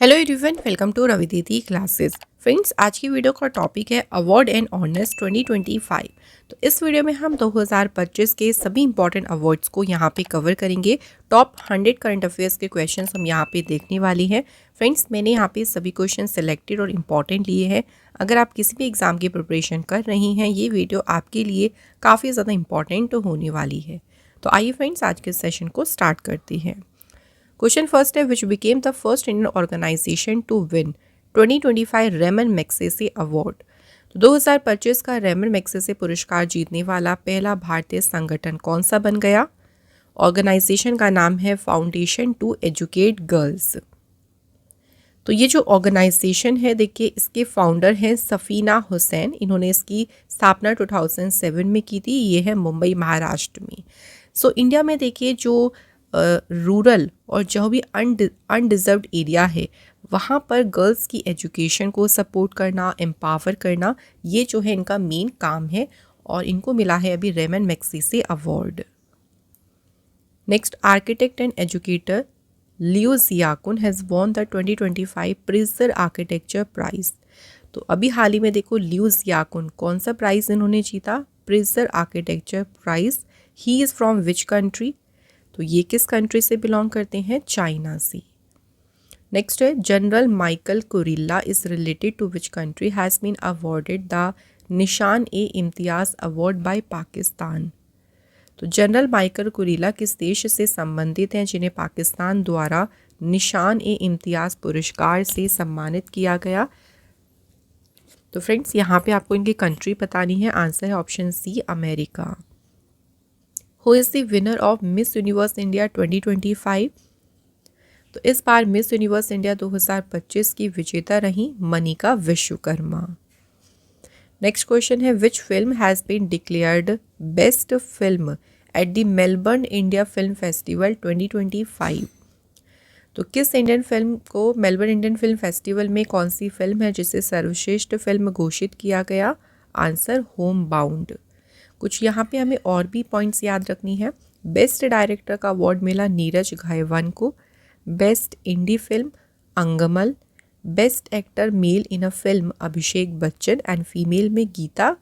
Hello everyone, welcome to Ravi Didi classes. Friends, आज की video का टॉपिक है अवार्ड एंड ऑनर्स 2025। तो इस वीडियो में हम 2025 के सभी इंपॉर्टेंट अवार्ड्स को यहाँ पे कवर करेंगे। टॉप 100 करंट अफेयर्स के क्वेश्चंस हम यहाँ पे देखने वाले हैं। फ्रेंड्स, मैंने यहाँ पे सभी क्वेश्चन सिलेक्टेड और इम्पॉर्टेंट लिए हैं। अगर आप किसी भी एग्जाम की प्रिपरेशन कर रही हैं, ये वीडियो आपके लिए काफ़ी ज़्यादा इंपॉर्टेंट होने वाली है। तो आइए फ्रेंड्स, आज के सेशन को स्टार्ट करते हैं। क्वेश्चन फर्स्ट है, which became the first Indian organisation to win 2025 Ramon Magsaysay award. तो 2025 का रेमन मैग्सेसे पुरस्कार जीतने वाला पहला भारतीय संगठन कौन सा बन गया? ऑर्गेनाइजेशन का नाम है फाउंडेशन टू एजुकेट गर्ल्स। तो ये जो ऑर्गेनाइजेशन है, देखिए इसके फाउंडर हैं सफ़ीना हुसैन। इन्होंने इसकी स्थापना 2007 में की थी। ये है मुंबई, महाराष्ट्र में। सो इंडिया में देखिए जो रूरल और जो भी अनडिजर्व्ड एरिया है, वहाँ पर गर्ल्स की एजुकेशन को सपोर्ट करना, एम्पावर करना, ये जो है इनका मेन काम है और इनको मिला है अभी Ramon Magsaysay award. Next, architect and educator Liu Jiakun has won the 2025 Pritzker architecture prize. तो अभी हाल ही में देखो, लियो जियाकुन कौन सा प्राइज़ इन्होंने जीता? Pritzker architecture prize. He is from which country? तो ये किस कंट्री से बिलोंग करते हैं? चाइना से। नेक्स्ट है, general Michael Kurilla is related to which country has been awarded the Nishan e Imtiaz award by Pakistan. तो जनरल माइकल कुरिल्ला किस देश से संबंधित हैं जिन्हें पाकिस्तान द्वारा निशान ए इम्तियाज़ पुरस्कार से सम्मानित किया गया? तो फ्रेंड्स, यहाँ पे आपको इनकी कंट्री बतानी है। आंसर है option C, America. Who is the winner of Miss Universe India 2025? तो इस बार मिस यूनिवर्स इंडिया 2025 की विजेता रही मनिका विश्वकर्मा। नेक्स्ट क्वेश्चन है, which film has been declared best film at the Melbourne India film festival 2025? तो किस इंडियन फिल्म को Melbourne Indian film festival में कौन सी फिल्म है जिसे सर्वश्रेष्ठ फिल्म घोषित किया गया? Answer, home bound. कुछ यहाँ पे हमें और भी पॉइंट्स याद रखनी है। बेस्ट डायरेक्टर का अवार्ड मिला नीरज घायवान को। Best indie film Angammal. Best actor male in a film Abhishek Bachchan and female में Geeta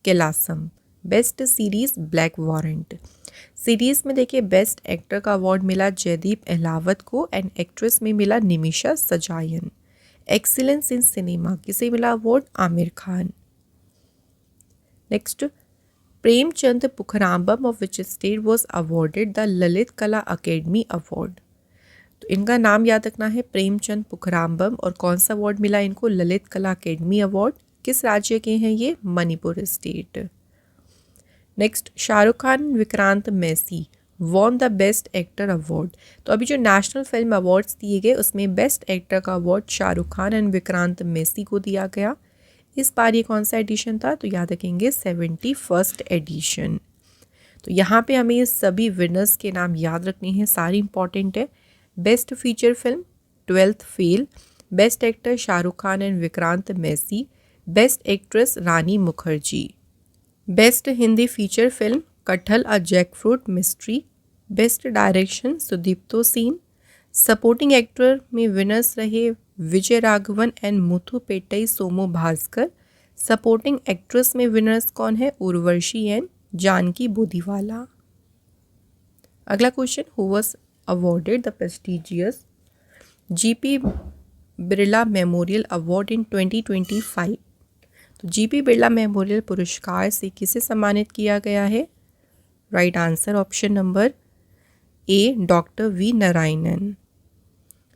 Kailasam. Best series Black Warrant. Series में देखिए बेस्ट एक्टर का अवार्ड मिला जयदीप अहलावत को एंड एक्ट्रेस में मिला Nimisha Sajayan. Excellence in cinema किसे मिला award? Aamir Khan. Next, Premchand Pukhrambam of which state was awarded the Lalit Kala Akademi award. तो इनका नाम याद रखना है, प्रेमचंद पुखराम्बम, और कौन सा अवार्ड मिला इनको? ललित कला अकेडमी अवार्ड। किस राज्य के हैं ये? Manipur state. Next, Shahrukh Khan Vikrant Massey won the best actor award. तो अभी जो नेशनल फिल्म अवार्ड्स दिए गए उसमें बेस्ट एक्टर का अवार्ड शाहरुख खान एंड विक्रांत मैसी को दिया गया। इस बार ये कौन सा एडिशन था? तो याद रखेंगे 71st एडिशन। तो यहाँ पे हमें ये सभी विनर्स के नाम याद रखने हैं, सारी इंपॉर्टेंट है। Best feature film 12th fail. Best actor Shahrukh Khan and Vikrant Massey. Best actress Rani Mukherjee. Best Hindi feature film Kathal a jackfruit mystery. Best direction Sudipto Sen. Supporting actor में विनर्स रहे Vijay Raghavan and Muthupettai Somu Bhaskar. Supporting actress में विनर्स कौन है? उर्वशी एंड जानकी बोदीवाला। अगला question, who was awarded the prestigious GP Birla memorial award in 2025? तो GP Birla memorial पुरस्कार से किसे सम्मानित किया गया है? Right answer option number A, doctor V Narayanan.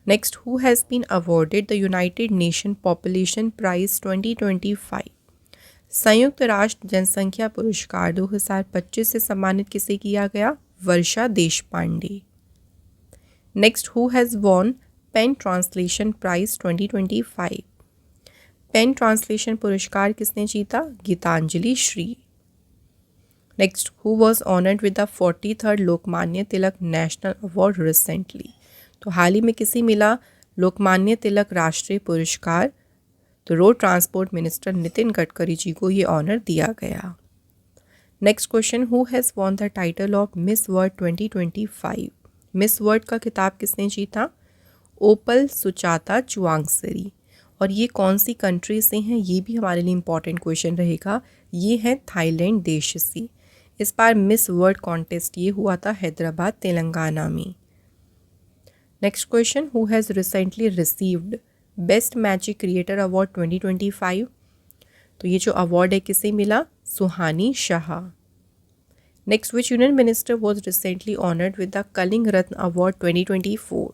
Next, who has been awarded the United Nation population prize 2025? संयुक्त राष्ट्र जनसंख्या पुरस्कार 2025 से सम्मानित किसे किया गया? Varsha Deshpande. Next, who has won PEN translation prize 2025? PEN translation पुरस्कार किसने जीता? Gitanjali Shree. Next, who was honoured with the 43rd Lokmanya Tilak national award recently? तो हाल ही में किसे मिला लोकमान्य तिलक राष्ट्रीय पुरस्कार? तो road transport minister Nitin Gadkari ji को ये ऑनर दिया गया। Next question, who has won the title of Miss World 2025? Miss World का खिताब किसने जीता? ओपल सुचाता चुवांगसरी। और ये कौन सी कंट्री से हैं, ये भी हमारे लिए इम्पॉर्टेंट क्वेश्चन रहेगा। ये है थाईलैंड देश से। इस बार मिस वर्ल्ड कॉन्टेस्ट ये हुआ था हैदराबाद तेलंगाना में। Next question, who has recently received best magic creator award 2025। तो ये जो अवार्ड है किसे मिला, Suhani Shah. Next, which union minister was recently honoured with the Kalinga Ratna award 2024।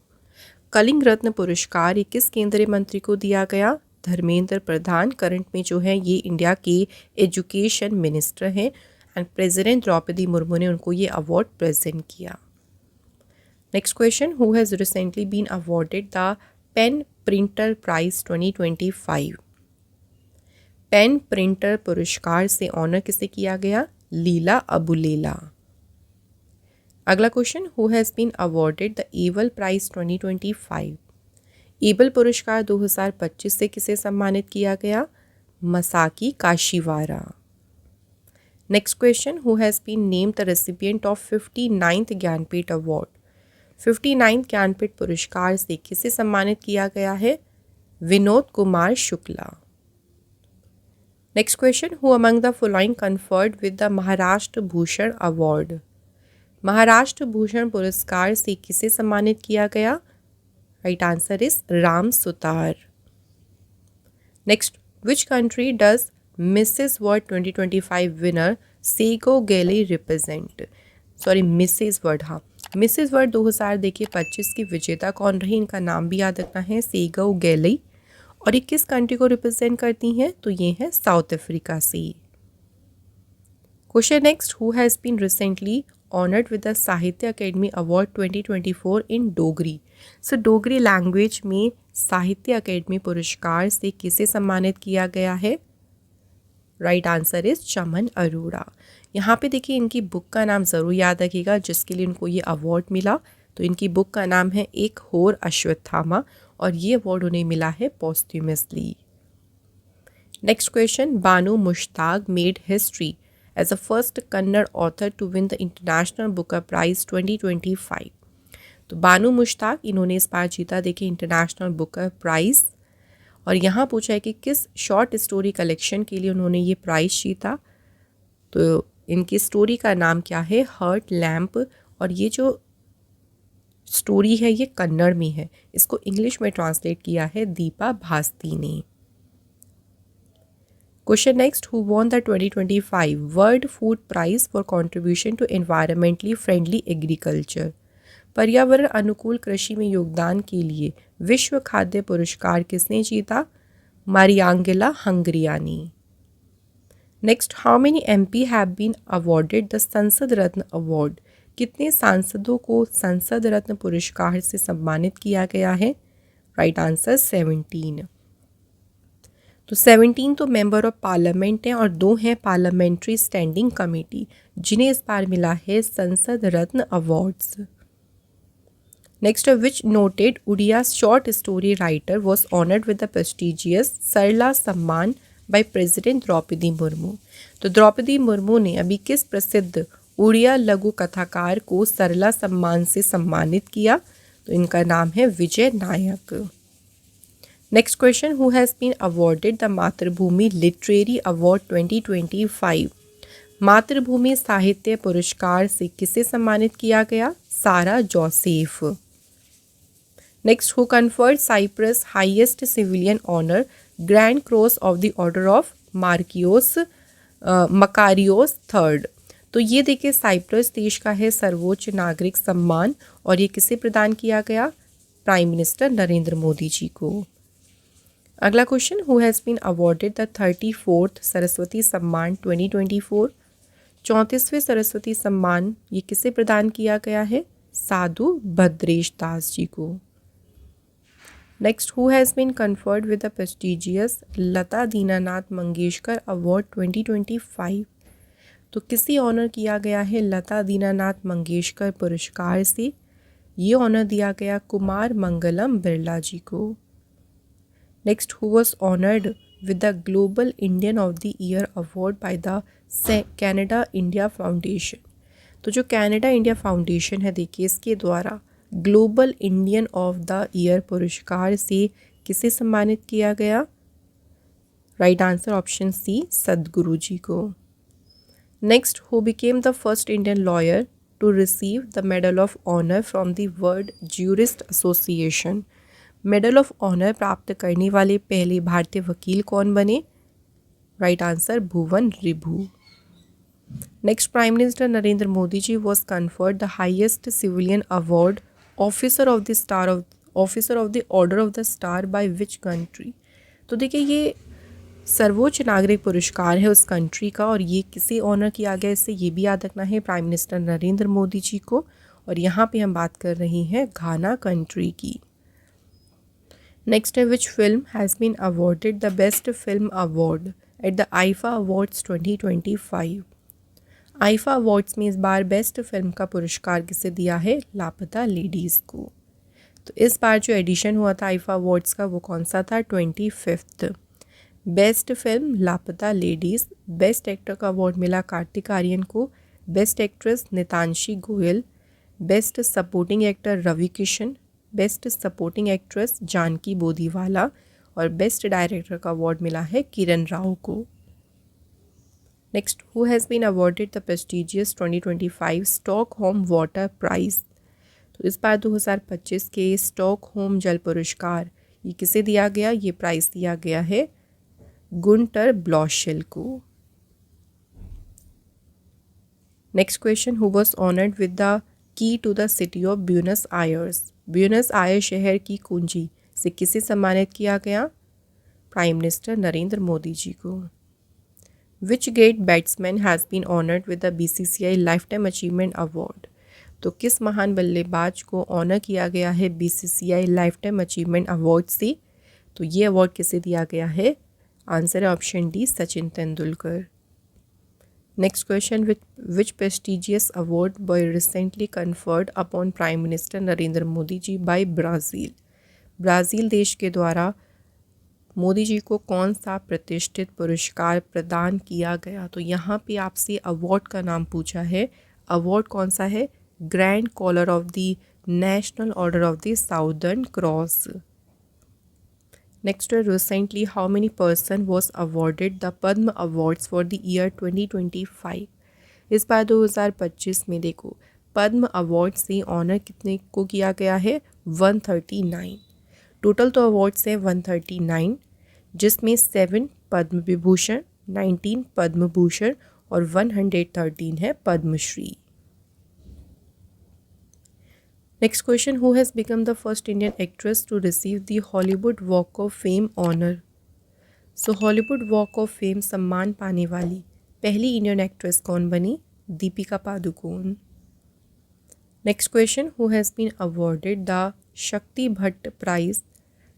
Kalinga Ratna पुरस्कार ये किस केंद्रीय मंत्री को दिया गया, धर्मेंद्र प्रधान। करंट में जो है ये इंडिया के एजुकेशन मिनिस्टर हैं एंड प्रेसिडेंट द्रौपदी मुर्मू ने उनको ये अवार्ड प्रेजेंट किया। Next question, who has recently been awarded the PEN Pinter prize 2025। PEN Pinter पुरस्कार से ऑनर किसे किया गया, लीला अबुलेला। अगला question, who has been awarded the Abel prize 2025। Abel पुरस्कार 2025 से किसे सम्मानित किया गया, Masaki Kashiwara. Next question, who has been named the recipient of 59th Jnanpith award. 59th Jnanpith पुरस्कार से किसे सम्मानित किया गया है, Vinod Kumar Shukla. Next question, who among the following conferred with the Maharashtra Bhushan award. Maharashtra Bhushan पुरस्कार से किसे सम्मानित किया गया, right answer is Ram Sutar. Next, which country does Mrs World 2025 winner सेगो गैली रिप्रेजेंट। सॉरी मिसेस वर्ल्ड, हाँ मिसेस वर्ल्ड 2025 की विजेता कौन रही, इनका नाम भी याद रखना है, सेगो गैली। और ये किस कंट्री को रिप्रेजेंट करती हैं, तो ये है साउथ अफ्रीका से। Question next, who has been recently honoured with the Sahitya Akademi award 2024 in Dogri. So Dogri language में साहित्य अकेडमी पुरस्कार से किसे सम्मानित किया गया है, राइट आंसर इज चमन अरोड़ा। यहाँ पे देखिए इनकी बुक का नाम ज़रूर याद रखिएगा जिसके लिए उनको ये अवार्ड मिला। तो इनकी बुक का नाम है एक होर अश्वत्थामा और ये अवार्ड उन्हें मिला है posthumously. Next question, Banu Mushtaq made history as the first Kannada author to win the International Booker Prize 2025। तो बानू मुश्ताक इन्होंने इस बार जीता देखिए इंटरनेशनल बुकर प्राइज़। और यहाँ पूछा है कि किस शॉर्ट स्टोरी कलेक्शन के लिए उन्होंने ये प्राइज़ जीता। तो इनकी स्टोरी का नाम क्या है, हर्ट लैम्प। और ये जो स्टोरी है ये कन्नड़ में है, इसको इंग्लिश में ट्रांसलेट किया है दीपा भास्ती ने। Question next, who won the 2025 World Food Prize for contribution to environmentally friendly agriculture। पर्यावरण अनुकूल कृषि में योगदान के लिए विश्व खाद्य पुरस्कार किसने जीता, Mariangela Hungria. Next, how many MP have been awarded the Sansad Ratna award. कितने सांसदों को संसद रत्न पुरस्कार से सम्मानित किया गया है, राइट आंसर 17। तो 17 तो मेंबर ऑफ पार्लियामेंट हैं और 2 हैं पार्लियामेंट्री स्टैंडिंग कमेटी जिन्हें इस बार मिला है Sansad Ratna awards. Next, which noted Odia short story writer was honoured with the prestigious Sarala Samman by president Droupadi Murmu. तो द्रौपदी मुर्मू ने अभी किस प्रसिद्ध उड़िया लघु कथाकार को सरला सम्मान से सम्मानित किया, तो इनका नाम है Vijay Nayak. Next question, who has been awarded the Mathrubhumi literary award 2025। Mathrubhumi साहित्य पुरस्कार से किसे सम्मानित किया गया, Sara Joseph. Next, who conferred Cyprus highest civilian honour grand cross of the order of Makarios third. तो ये देखिए साइप्रस देश का है सर्वोच्च नागरिक सम्मान और ये किसे प्रदान किया गया, प्राइम मिनिस्टर नरेंद्र मोदी जी को। अगला question, who has been awarded the 34th Saraswati Samman 2024। 34वें Saraswati सम्मान ये किसे प्रदान किया गया है, साधु भद्रेश दास जी को। Next, who has been conferred with the prestigious Lata Dinanath Mangeshkar award 2025। तो किसे ऑनर किया गया है लता दीनानाथ मंगेशकर पुरस्कार से, ये ऑनर दिया गया कुमार मंगलम बिरला जी को। Next, who was honoured with the global Indian of the year award by the Canada India foundation. तो जो कैनेडा इंडिया फाउंडेशन है देखिए इसके द्वारा global Indian of the year पुरस्कार से किसे सम्मानित किया गया? Right answer option C, Sadhguru ji को। Next, who became the first Indian lawyer to receive the medal of honour from the world jurist association? Medal of honour प्राप्त करने वाले पहले भारतीय वकील कौन बने? Right answer, Bhuvan Ribhu. Next, prime minister Narendra Modi ji was conferred the highest civilian award officer of the order of the star by which country? तो देखिए, ये सर्वोच्च नागरिक पुरस्कार है उस कंट्री का, और ये किसे ऑनर किया गया, इससे ये भी याद रखना है, प्राइम मिनिस्टर नरेंद्र मोदी जी को। और यहाँ पे हम बात कर रहे हैं घाना कंट्री की। नेक्स्ट है, which film has been awarded the best film award at the IIFA awards 2025? IIFA awards में इस बार बेस्ट फिल्म का पुरस्कार किसे दिया है? लापता लेडीज़ को। तो इस बार जो एडिशन हुआ था आईफा अवार्ड्स का वो कौन सा था? 25th। Best film Laapataa ladies. Best actor का अवार्ड मिला कार्तिक आर्यन को। Best actress Nitanshi Goel. Best supporting actor Ravi Kishan. Best supporting actress Janki Bodiwala. और बेस्ट डायरेक्टर का अवार्ड मिला है किरण राव को। Next, who has been awarded the prestigious 2025 Stockholm water prize? तो इस बार 2025 के स्टॉकहोम जल पुरस्कार ये किसे दिया गया? ये प्राइज़ दिया गया है गुंटर ब्लॉशेल को। Next question, who was honoured with the key to the city of Buenos Aires? Buenos Aires शहर की कुंजी से किसे सम्मानित किया गया? प्राइम मिनिस्टर नरेंद्र मोदी जी को। Which great batsman has been honoured with the BCCI lifetime achievement award? तो किस महान बल्लेबाज को ऑनर किया गया है BCCI lifetime achievement award से? तो ये अवार्ड किसे दिया गया है? आंसर है option D, Sachin Tendulkar. Next question, which prestigious award were recently conferred upon prime minister Narendra Modi ji by Brazil? Brazil देश के द्वारा मोदी जी को कौन सा प्रतिष्ठित पुरस्कार प्रदान किया गया? तो यहाँ पे आपसे अवार्ड का नाम पूछा है। अवार्ड कौन सा है? Grand collar of the national order of the southern cross. Next, recently how many person was awarded the Padma awards for the year 2025? इस बार 2025 में देखो पद्म अवार्ड से ऑनर कितने को किया गया है? 139। टोटल तो अवार्ड्स हैं 139, जिसमें 7 पद्म विभूषण, 19 पद्म भूषण और 113 है Padmashri. Next question, who has become the first Indian actress to receive the Hollywood walk of fame honour? So Hollywood walk of fame सम्मान पाने वाली पहली इंडियन एक्ट्रेस कौन बनी? Deepika Padukone. Next question, who has been awarded the Shakti Bhatt prize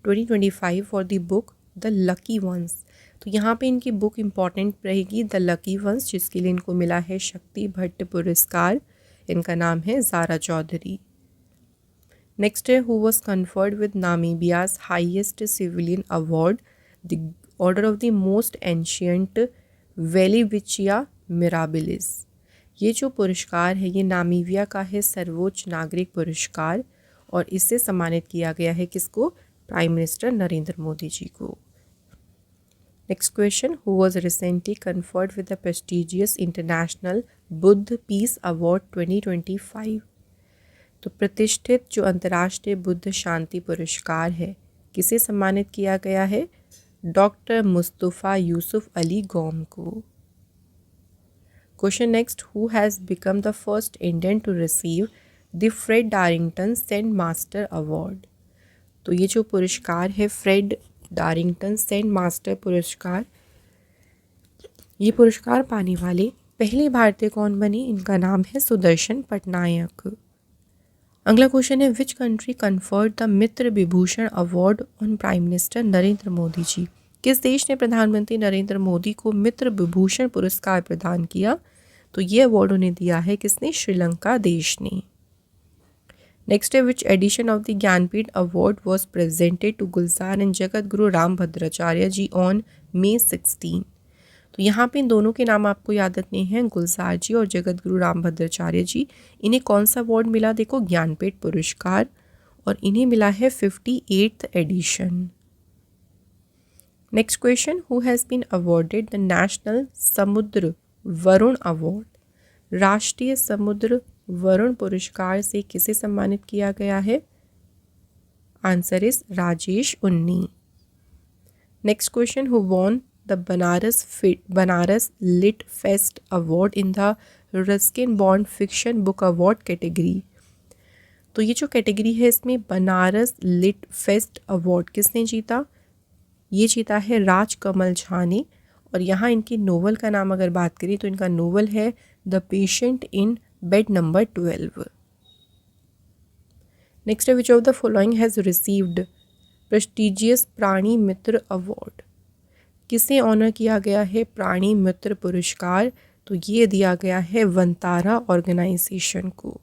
2025 for the book the lucky ones? तो यहाँ पे इनकी बुक इम्पॉर्टेंट रहेगी, द लकी वंस, जिसके लिए इनको मिला है शक्ति भट्ट पुरस्कार। इनका नाम है ज़ारा चौधरी। नेक्स्ट है, who was conferred with Namibia's highest civilian award the order of the most ancient Welwitschia mirabilis? ये जो पुरस्कार है ये नामीबिया का है सर्वोच्च नागरिक पुरस्कार, और इससे सम्मानित किया गया है किसको? प्राइम मिनिस्टर नरेंद्र मोदी जी को। Next question, who was recently conferred with the prestigious international Buddha peace award 2025? तो प्रतिष्ठित जो अंतर्राष्ट्रीय बुद्ध शांति पुरस्कार है किसे सम्मानित किया गया है? डॉक्टर मुस्तफ़ा यूसुफ अली गौम को। Question next, who has become the first Indian to receive the Fred Darrington Saint master award? तो ये जो पुरस्कार है फ्रेड डारिंगटन सेंट मास्टर पुरस्कार, ये पुरस्कार पाने वाले पहले भारतीय कौन बने? इनका नाम है सुदर्शन पटनायक। अगला क्वेश्चन है, which country conferred the Mitra Vibhushan award on prime minister Narendra Modi ji? किस देश ने प्रधानमंत्री नरेंद्र मोदी को मित्र विभूषण पुरस्कार प्रदान किया? तो ये अवार्ड उन्हें दिया है किसने? श्रीलंका देश ने। नेक्स्ट है, which edition of the Jnanpith award was presented to Gulzar and Jagadguru Rambhadracharya ji on May 16? तो यहाँ पे इन दोनों के नाम आपको याद रखने हैं, गुलजार जी और जगत गुरु रामभद्राचार्य जी। इन्हें कौन सा अवार्ड मिला, देखो ज्ञानपीठ पुरस्कार, और इन्हें मिला है 58th edition. Next question, who has been awarded the national Samudra Varun award? राष्ट्रीय समुद्र वरुण पुरस्कार से किसे सम्मानित किया गया है? Answer is Rajesh Unni. Next question, who won the Banaras lit fest award in the Ruskin Bond fiction book award category? तो ये जो कैटेगरी है इसमें बनारस लिट फेस्ट अवार्ड किसने जीता? ये जीता है राजकमल झा ने। और यहाँ इनकी नोवेल का नाम अगर बात करें तो इनका नोवेल है the patient in bed number 12। Next है, which of the following has received prestigious Prani Mitra award? किसे ऑनर किया गया है प्राणी मित्र पुरस्कार? तो ये दिया गया है वंतारा ऑर्गेनाइजेशन को।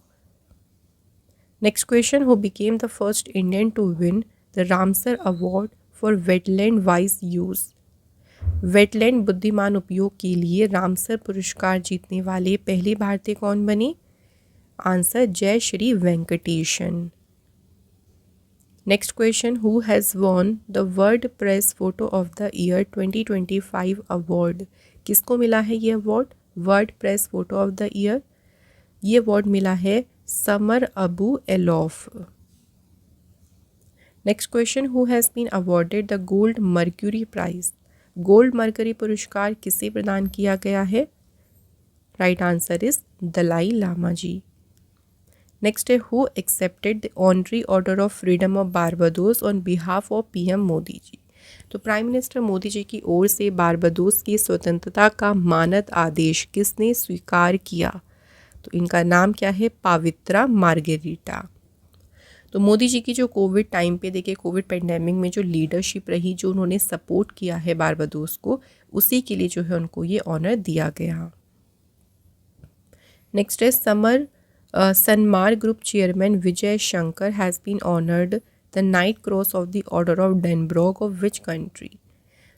Next question, who became the first Indian to win the Ramsar award for wetland wise use? Wetland बुद्धिमान उपयोग के लिए रामसर पुरस्कार जीतने वाले पहले भारतीय कौन बने? Answer Jaya Shree Venkatesan. Next question, who has won the world press photo of the year 2025 award? किसको मिला है ये award, world press photo of the year? ये अवार्ड मिला है Samar Abu Elouf. Next question, who has been awarded the gold mercury prize? Gold mercury पुरस्कार किसे प्रदान किया गया है? Right answer is Dalai Lama ji. Next है, who accepted the honorary order of freedom of Barbados on behalf of PM Modi ji? तो prime minister Modi जी की ओर से बारबाडोस की स्वतंत्रता का मानद आदेश किसने स्वीकार किया? तो इनका नाम क्या है? पावित्रा मार्गेरिटा। तो मोदी जी की जो कोविड टाइम पे देखिए, कोविड पेंडेमिक में जो लीडरशिप रही, जो उन्होंने सपोर्ट किया है बारबाडोस को, उसी के लिए जो है उनको ये ऑनर दिया गया। नेक्स्ट है, Sanmar group chairman Vijay Shankar has been honoured the knight cross of the order of Dannebrog of which country?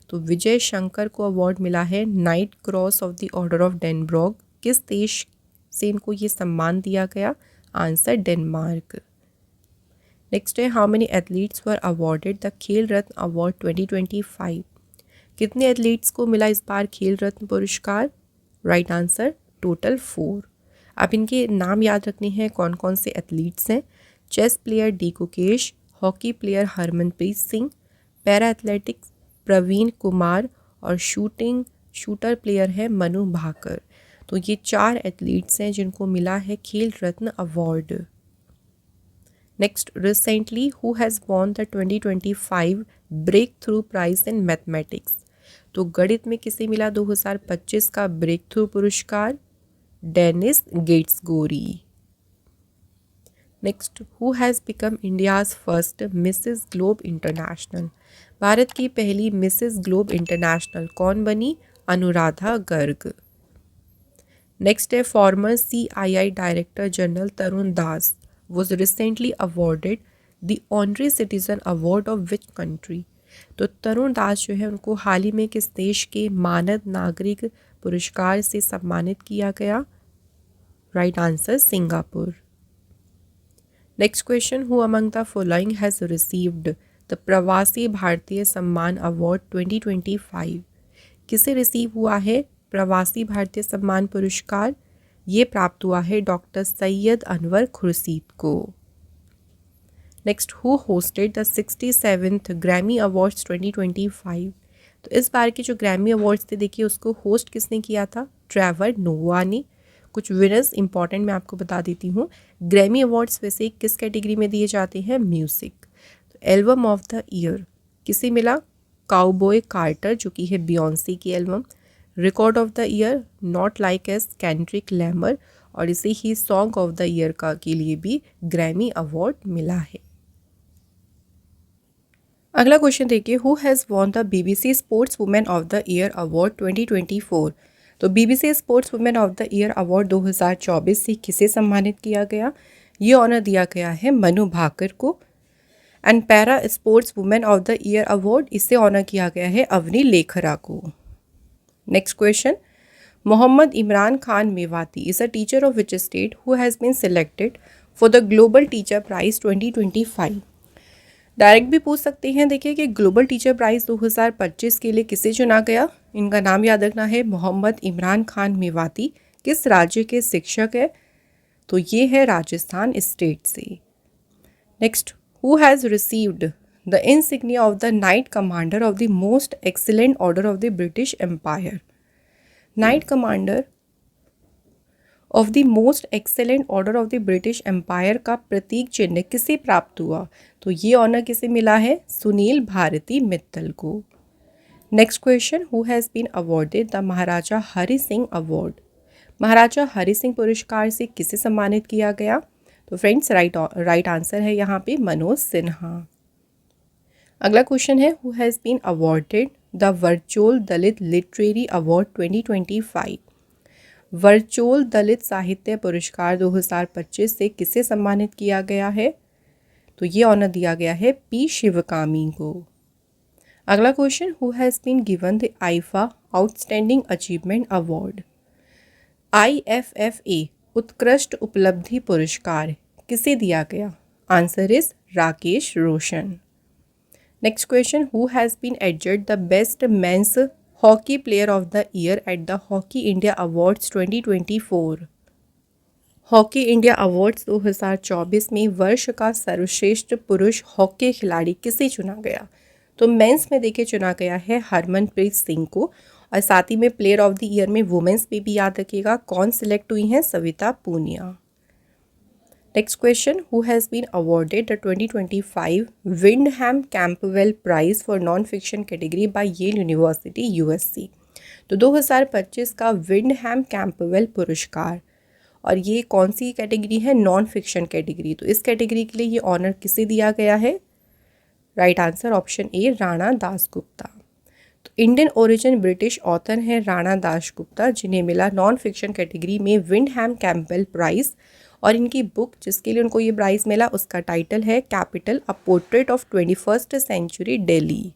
तो विजय शंकर को अवार्ड मिला है knight cross of the order of Dannebrog. किस देश से इनको ये सम्मान दिया गया? Answer Denmark. नेक्स्ट है, how many athletes were awarded the Khel Ratna award 2025? कितने एथलीट्स को मिला इस बार खेल रत्न पुरस्कार? Right answer total 4। अब इनके नाम याद रखने हैं, कौन कौन से एथलीट्स हैं। Chess player D Gukesh, hockey player Harmanpreet Singh, para athletics Praveen Kumar और शूटर प्लेयर है मनु भाकर। तो ये 4 एथलीट्स हैं जिनको मिला है Khel Ratna award. Next, recently who has won the 2025 breakthrough prize in mathematics? तो गणित में किसे मिला 2025 का ब्रेक थ्रू पुरस्कार? Dennis Gaitsgory. Next, who has become India's first Mrs Globe international? Bharat की पहली मिसेस ग्लोब इंटरनेशनल कौन बनी? अनुराधा गर्ग। नेक्स्ट है, former CII director general Tarun Das was recently awarded the Honorary Citizen Award of which country? तो तरुण दास जो है उनको हाल ही में किस देश के मानद नागरिक पुरस्कार से सम्मानित किया गया? Right answer Singapore. Next question, who among the following has received the प्रवासी भारतीय सम्मान अवार्ड 2025? किसे रिसीव हुआ है प्रवासी भारतीय सम्मान पुरस्कार? ये प्राप्त हुआ है डॉक्टर सैयद अनवर खुर्शीद को। Next, who hosted the 67th Grammy awards 2025? तो इस बार के जो ग्रैमी अवार्ड्स थे देखिए, उसको होस्ट किसने किया था? ट्रेवर नोवा ने। कुछ विनर्स इंपॉर्टेंट मैं आपको बता देती हूँ। ग्रैमी अवार्ड्स वैसे किस कैटेगरी में दिए जाते हैं? म्यूज़िक। तो एल्बम ऑफ द ईयर किसे मिला? काउबॉय कार्टर, जो कि है बियॉन्सी की album. Record of the year not like S Kendrick Lamar, और इसे ही सॉन्ग ऑफ द ईयर का के लिए भी ग्रैमी अवार्ड मिला है। अगला क्वेश्चन देखिए, who has won the BBC sports women of the year award 2024? तो BBC sports women of the year award 2024 से किसे सम्मानित किया गया? ये ऑनर दिया गया है मनु भाकर को। And para sports women of the year award, इसे ऑनर किया गया है अवनी लेखरा को। Next question, Mohammad Imran Khan Mewati is a teacher of which state who has been selected for the global teacher prize 2025। Direct भी पूछ सकते हैं, देखिए कि ग्लोबल टीचर प्राइज़ 2025 के लिए किसे चुना गया। इनका नाम याद रखना है, मोहम्मद इमरान खान मेवाती। किस राज्य के शिक्षक है, तो ये है राजस्थान स्टेट से। Next, who has received the insignia of the knight commander of the most excellent order of the British empire. Knight commander of the most excellent order of the British empire का प्रतीक चिन्ह किसे प्राप्त हुआ, तो ये honour किसे मिला है, सुनील भारती मित्तल को। Next question, who has been awarded the Maharaja Hari Singh award. Maharaja Hari Singh पुरस्कार से किसे सम्मानित किया गया, तो फ्रेंड्स राइट आंसर है यहाँ पे मनोज सिन्हा। अगला क्वेश्चन है, who has been awarded the virtual Dalit literary award 2025। Virtual Dalit साहित्य पुरस्कार 2025 से किसे सम्मानित किया गया है, तो ये ऑनर दिया गया है पी शिवकामी को। अगला question, who has been given the IIFA outstanding achievement award. IFFA उत्कृष्ट उपलब्धि पुरस्कार किसे दिया गया, answer is Rakesh Roshan. Next question, who has been adjudged the best men's hockey player of the year at the hockey India awards 2024। Hockey India awards 2024 में वर्ष का सर्वश्रेष्ठ पुरुष हॉकी खिलाड़ी किसे चुना गया, तो मेंस में देखिए चुना गया है हरमनप्रीत सिंह को, और साथ ही में प्लेयर ऑफ द ईयर में वुमेंस में भी याद रखिएगा कौन सिलेक्ट हुई हैं, Savita Punia. Next question, who has been awarded the 2025 Windham Campbell prize for non fiction category by Yale university USC। तो 2025 का विंडहैम कैंपवेल पुरस्कार, और ये कौन सी कैटेगरी है, नॉन फिक्शन कैटेगरी। तो इस कैटेगरी के लिए ये ऑनर किसे दिया गया है, right answer option A Rana Dasgupta. तो इंडियन ओरिजिन ब्रिटिश ऑथर हैं राणा दासगुप्ता, जिन्हें मिला नॉन फिक्शन कैटेगरी में विंडहैम कैंपबेल प्राइज़, और इनकी बुक जिसके लिए उनको ये प्राइज़ मिला उसका टाइटल है capital a portrait of 21st century Delhi.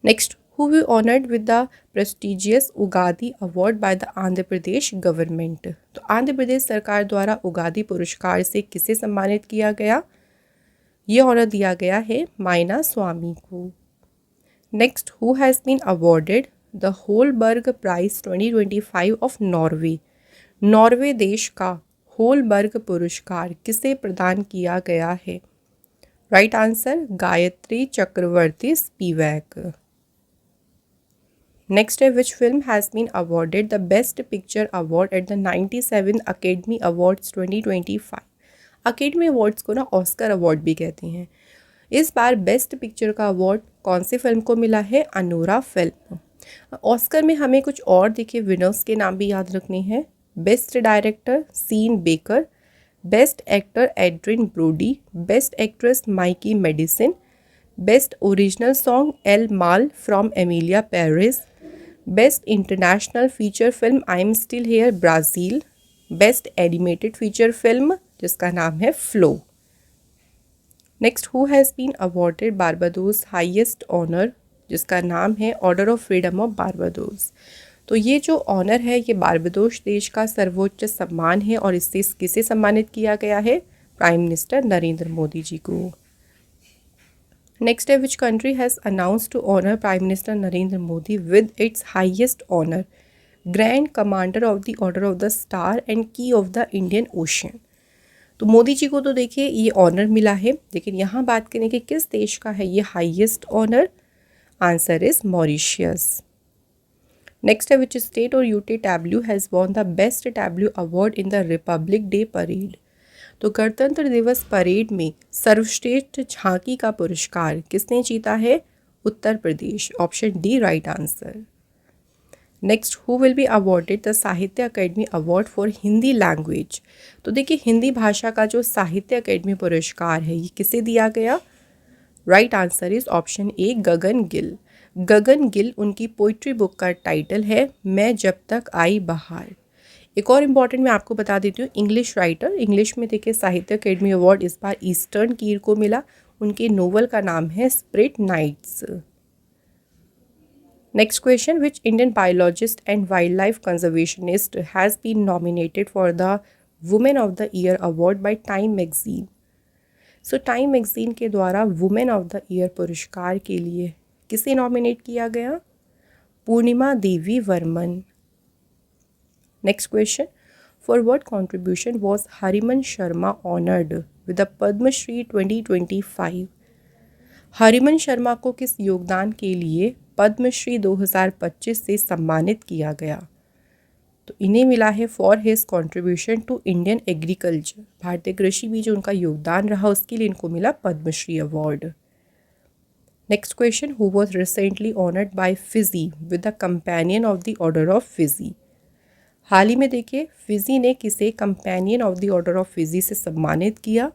Next, who we honoured with the prestigious Ugadi award by the Andhra Pradesh government. तो आंध्र प्रदेश सरकार द्वारा उगादी पुरस्कार से किसे सम्मानित किया गया, ये ऑनर दिया गया है माइना स्वामी को। Next, who has been awarded the Holberg prize 2025 of Norway. Norway देश का होलबर्ग पुरस्कार किसे प्रदान किया गया है, right answer Gayatri Chakravorty Spivak. Next है, which film has been awarded the best picture award at the 97 academy awards 2025। Academy awards को ना ऑस्कर अवार्ड भी कहते हैं। इस बार बेस्ट पिक्चर का अवार्ड कौन सी फिल्म को मिला है, अनोरा फिल्म। ऑस्कर में हमें कुछ और देखिए विनर्स के नाम भी याद रखने हैं। Best director Sean Baker, best actor Adrien Brody, best actress Mikey Madison, best original song El Mal from Emilia Perez, best international feature film I'm still here Brazil, best animated feature film जिसका नाम है Flow. Next, who has been awarded Barbados highest honour, जिसका नाम है order of freedom of Barbados. तो ये जो honour है ये बारबाडोस देश का सर्वोच्च सम्मान है, और इससे किसे सम्मानित किया गया है, प्राइम मिनिस्टर नरेंद्र मोदी जी को। नेक्स्ट है, which country has announce to honour prime minister Narendra Modi with its highest honour grand commander of the order of the star and key of the Indian ocean. तो मोदी जी को तो देखिए ये ऑनर मिला है, लेकिन यहाँ बात करें कि किस देश का है ये highest honour, answer is Mauritius. Next है, विच स्टेट और UT tableau has won the best tableau award in the republic day parade. तो गणतंत्र दिवस परेड में सर्वश्रेष्ठ झांकी का पुरस्कार किसने जीता है, Uttar Pradesh, option D right answer. Next, who will be awarded the Sahitya Akademi award for Hindi language. तो देखिए हिंदी भाषा का जो साहित्य अकेडमी पुरस्कार है ये किसे दिया गया, right answer is option A Gagan Gill. Gagan Gill उनकी पोइट्री बुक का टाइटल है मैं जब तक आई बहार। एक और इम्पॉर्टेंट मैं आपको बता देती हूँ, इंग्लिश राइटर, इंग्लिश में देखिए साहित्य अकेडमी अवार्ड इस बार ईस्टर्न कीर को मिला। उनके नोवेल का नाम है spirit nights. Next question, which Indian biologist and wildlife conservationist has been nominated for the Women of the Year award by Time magazine? So time magazine के द्वारा वुमेन ऑफ द ईयर पुरस्कार के लिए किसे nominate किया गया? Purnima Devi Varman. Next question, for what contribution was Hariman Sharma honoured with the Padma Shri 2025? Hariman Sharma को किस योगदान के लिए पद्मश्री 2025 से सम्मानित किया गया? तो इन्हें मिला है for his contribution to Indian agriculture, भारतीय कृषि में जो उनका योगदान रहा उसके लिए इनको मिला Padma Shri award. Next question, who was recently honoured by Fiji with the companion of the order of Fiji? हाल ही में देखिए फिजी ने किसे companion of the order of Fiji से सम्मानित किया?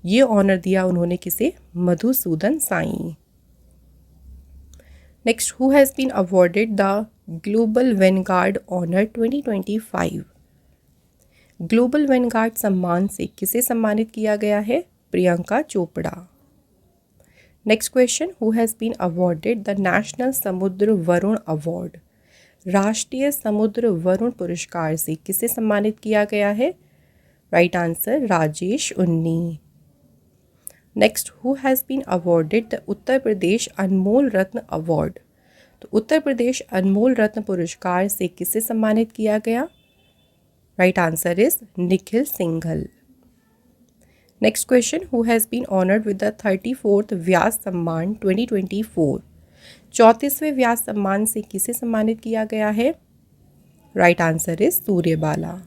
ये ऑनर दिया उन्होंने किसे? Madhusudan Sai. Next, who has been awarded the global vanguard honour 2025? Global vanguard सम्मान से किसे सम्मानित किया गया है? Priyanka Chopra. Next question, who has been awarded the national Samudra Varun award? राष्ट्रीय समुद्र वरुण पुरस्कार से किसे सम्मानित किया गया है? Right answer, Rajesh Unni. Next, who has been awarded the Uttar Pradesh Anmol Ratna award? तो उत्तर प्रदेश अनमोल रत्न पुरस्कार से किसे सम्मानित किया गया? Right answer is Nikhil Singhal. Next question, who has been honoured with the 34th Vyas Samman 2024? 34वें व्यास सम्मान से किसे सम्मानित किया गया है? Right answer is Suryabala.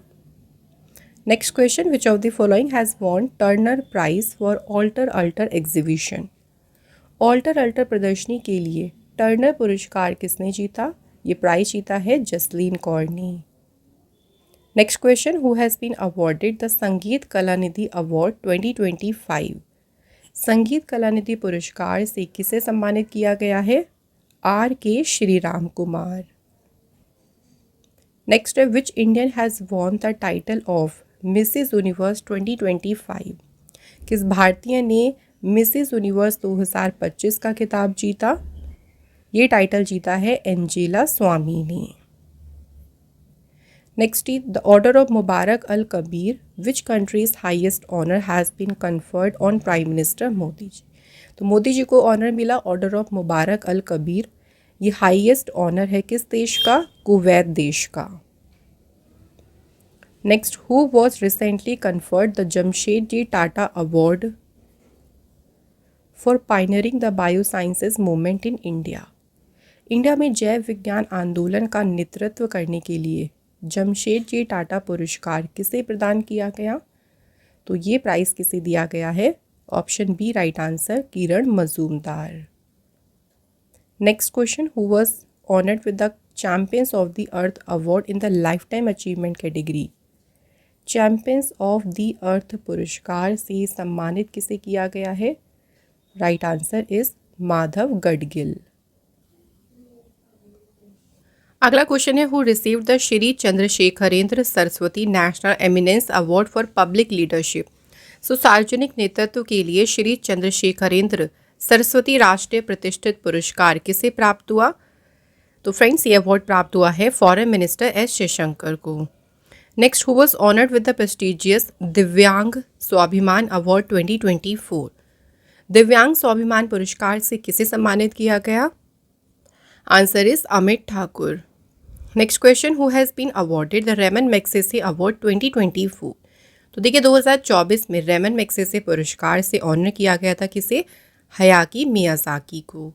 Next question, which of the following has won Turner prize for alter alter exhibition? Alter alter प्रदर्शनी के लिए टर्नर पुरस्कार किसने जीता? ये प्राइज जीता है जसलीन कौर ने। Next question, who has been awarded the Sangeet Kalanidhi award 2025? संगीत कलानिधि पुरस्कार से किसे सम्मानित किया गया है? आर के श्रीराम कुमार। नेक्स्ट है, which Indian has won the title of Mrs universe 2025? किस भारतीय ने मिसेस यूनिवर्स 2025 का खिताब जीता? ये टाइटल जीता है एंजेला स्वामी ने। Next is the order of Mubarak Al Kabeer, which country's highest honour has been conferred on prime minister Modi ji? तो मोदी जी को ऑनर मिला order of Mubarak Al Kabeer. ये हाईएस्ट ऑनर है किस देश का? कुवैत देश का। Next, who was recently conferred the Jamshedji Tata award for pioneering the biosciences movement in India? India में जैव विज्ञान आंदोलन का नेतृत्व करने के लिए जमशेदजी टाटा पुरस्कार किसे प्रदान किया गया? तो ये प्राइज़ किसे दिया गया है? Option B right answer, Kiran Majumdar. Next question, who was honoured with the champions of the earth award in the lifetime achievement category? Champions of the earth पुरस्कार से सम्मानित किसे किया गया है? Right answer is Madhav Gadgil. अगला क्वेश्चन है, who received the Shri Chandrashekharendra Saraswati national eminence award for public leadership? So सार्वजनिक नेतृत्व के लिए श्री चंद्रशेखरेंद्र सरस्वती राष्ट्रीय प्रतिष्ठित पुरस्कार किसे प्राप्त हुआ? तो फ्रेंड्स ये अवार्ड प्राप्त हुआ है फॉरेन मिनिस्टर एस जयशंकर को। Next, who was honoured with the prestigious दिव्यांग स्वाभिमान अवार्ड 2024? दिव्यांग स्वाभिमान पुरस्कार से किसे सम्मानित किया गया? Answer is Amit Thakur. Next question, who has been awarded the Ramon Magsaysay award 2024? तो देखिए 2024 में रेमन मैग्सेसे पुरस्कार से ऑनर किया गया था किसे? हयाकी मियाज़ाकी को।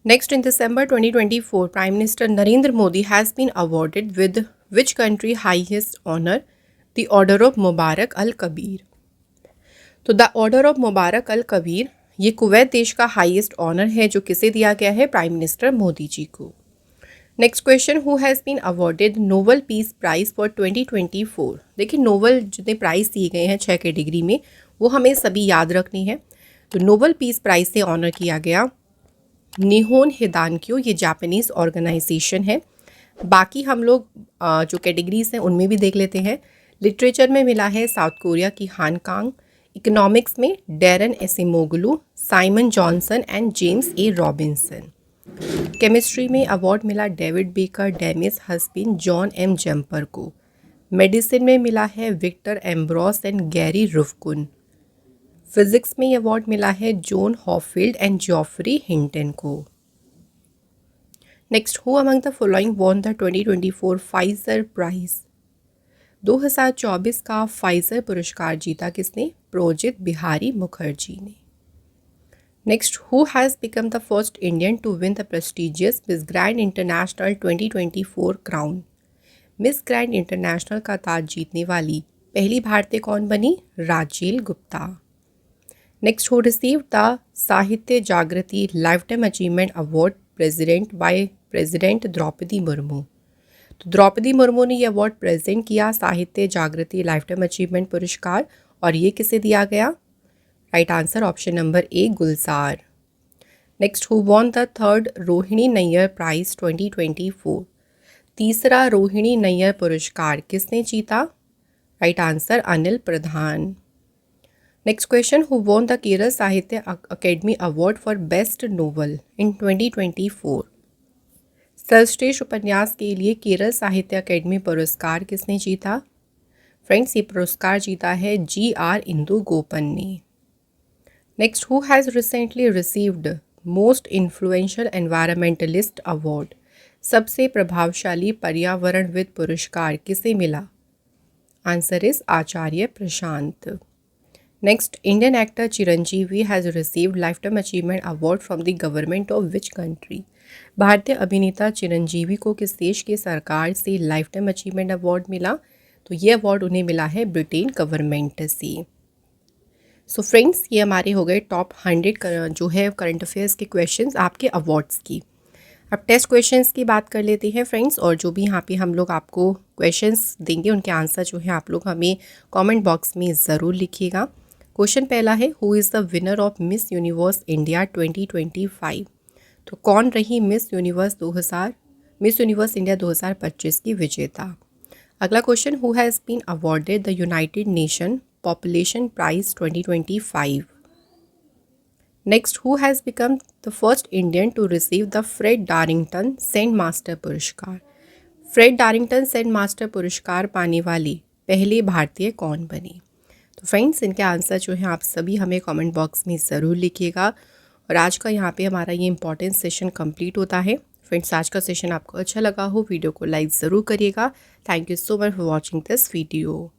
Next, in December 2024 prime minister Narendra Modi has been awarded with which country highest honour the order of Mubarak Al Kabeer? तो the order of Mubarak Al Kabeer ये कुवैत देश का हाईएस्ट ऑनर है जो किसे दिया गया है? प्राइम मिनिस्टर मोदी जी को। Next question, who has been awarded Nobel peace prize for 2024? देखिए नोबल जितने प्राइज़ दिए गए हैं 6 कैटेगरी में वो हमें सभी याद रखनी है। तो नोबल पीस प्राइज़ से ऑनर किया गया निहोन हिदानक्यो, ये जापानीज़ ऑर्गेनाइजेशन है। बाकी हम लोग जो कैटेगरीज हैं उनमें भी देख लेते हैं। लिटरेचर में मिला है साउथ कोरिया की हान कांग, इकोनॉमिक्स में Daron Acemoglu, Simon Johnson and James A Robinson. Chemistry में अवार्ड मिला David Baker Demis Hassabis John M Jumper को। मेडिसिन में मिला है Victor Ambros and Gary Ruvkun. Physics में अवार्ड मिला है John Hopfield and Geoffrey Hinton को। Next, who among the following won the 2024 Pfizer prize. 2024 का फाइजर पुरस्कार जीता किसने? प्रोजित बिहारी मुखर्जी ने। Next, who has become the first Indian to win the prestigious Miss Grand International 2024 crown. Miss Grand International का ताज जीतने वाली पहली भारतीय कौन बनी? Rachel Gupta. Next, who received the Sahitya Jagriti lifetime achievement award president by president Droupadi Murmu. तो द्रौपदी मुर्मू ने ये अवार्ड प्रेजेंट किया, साहित्य जागृति लाइफ टाइम अचीवमेंट पुरस्कार, और ये किसे दिया गया? Right answer option number A, Gulzar. Next, who won the third Rohini Nayyar prize 2024। तीसरा रोहिणी नैयर पुरस्कार किसने जीता? Right answer Anil Pradhan. Next question, who won the Kerala Sahitya Akademi award for best novel in 2024। सर्वश्रेष्ठ उपन्यास के लिए केरल साहित्य अकेडमी पुरस्कार किसने जीता? फ्रेंड्स, ये पुरस्कार जीता है GR इंदु गोपन ने। Next, who has recently received most influential environmentalist award. सबसे प्रभावशाली पर्यावरणविद पुरस्कार किसे मिला? Answer is Acharya Prashant. Next, Indian actor Chiranjeevi has received life time achievement award from the government of which country. भारतीय अभिनेता चिरंजीवी को किस देश की सरकार से लाइफ टाइम अचीवमेंट अवार्ड मिला? तो ये अवार्ड उन्हें मिला है ब्रिटेन गवर्नमेंट से। सो फ्रेंड्स, ये हमारे हो गए टॉप 100 जो है करंट अफेयर्स के क्वेश्चंस आपके अवार्ड्स की। अब टेस्ट क्वेश्चंस की बात कर लेते हैं फ्रेंड्स, और जो भी यहाँ पे हम लोग आपको क्वेश्चंस देंगे उनके आंसर जो है आप लोग हमें कमेंट बॉक्स में ज़रूर लिखिएगा। क्वेश्चन पहला है, who is the winner of Miss Universe India 2025। तो कौन रही मिस यूनिवर्स इंडिया 2025 की विजेता? अगला question, who has been awarded the United Nation population prize 2025। Next, who has become the first Indian to receive the Fred Darrington Saint Master पुरस्कार। Fred Darrington Saint Master पुरस्कार पाने वाली पहले भारतीय कौन बनी? तो फ्रेंड्स, इनके आंसर जो है आप सभी हमें कमेंट बॉक्स में ज़रूर लिखिएगा। और आज का यहाँ पे हमारा ये इंपॉर्टेंट सेशन कंप्लीट होता है। फ्रेंड्स, आज का सेशन आपको अच्छा लगा हो, वीडियो को लाइक ज़रूर करिएगा। Thank you so much for watching this video.